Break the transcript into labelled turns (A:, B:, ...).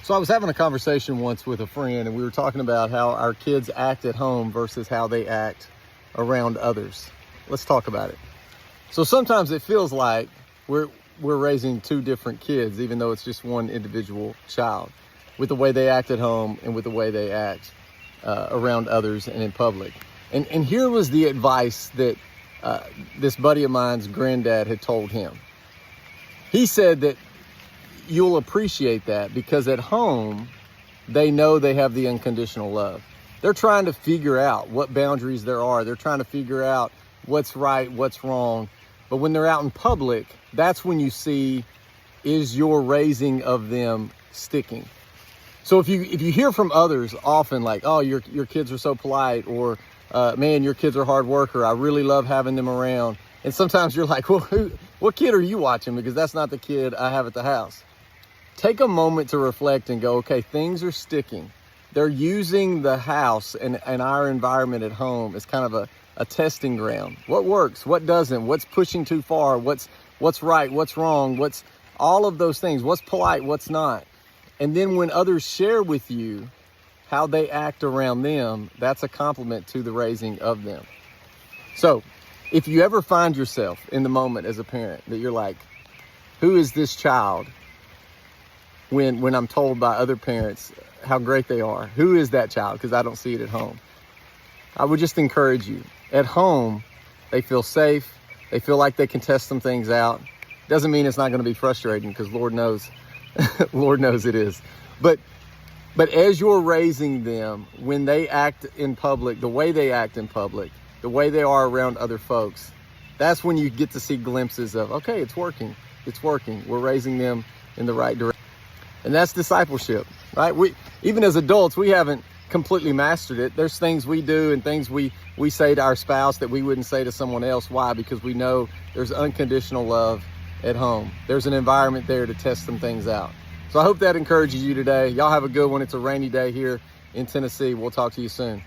A: So I was having a conversation once with a friend, and we were talking about how our kids act at home versus how they act around others. Let's talk about it. So sometimes it feels like we're raising two different kids, even though it's just one individual child, with the way they act at home and with the way they act around others and in public. And here was the advice that this buddy of mine's granddad had told him. He said that you'll appreciate that because at home, they know they have the unconditional love. They're trying to figure out what boundaries there are. They're trying to figure out what's right, what's wrong. But when they're out in public, that's when you see, is your raising of them sticking? So if you hear from others often like, oh, your kids are so polite, or man, your kids are hard worker, I really love having them around. And sometimes you're like, well, what kid are you watching? Because that's not the kid I have at the house. Take a moment to reflect and go, okay, things are sticking. They're using the house and our environment at home as kind of a testing ground. What works? What doesn't? What's pushing too far? What's right? What's wrong? What's all of those things? What's polite? What's not? And then when others share with you how they act around them, that's a compliment to the raising of them. So if you ever find yourself in the moment as a parent that you're like, who is this child? When I'm told by other parents how great they are, who is that child? Because I don't see it at home. I would just encourage you. At home, they feel safe. They feel like they can test some things out. Doesn't mean it's not going to be frustrating, because Lord knows, Lord knows it is. But as you're raising them, when they act in public, the way they act in public, the way they are around other folks, that's when you get to see glimpses of, okay, it's working. It's working. We're raising them in the right direction. And that's discipleship, right? Even as adults, we haven't completely mastered it. There's things we do and things we say to our spouse that we wouldn't say to someone else. Why? Because we know there's unconditional love at home. There's an environment there to test some things out. So I hope that encourages you today. Y'all have a good one. It's a rainy day here in Tennessee. We'll talk to you soon.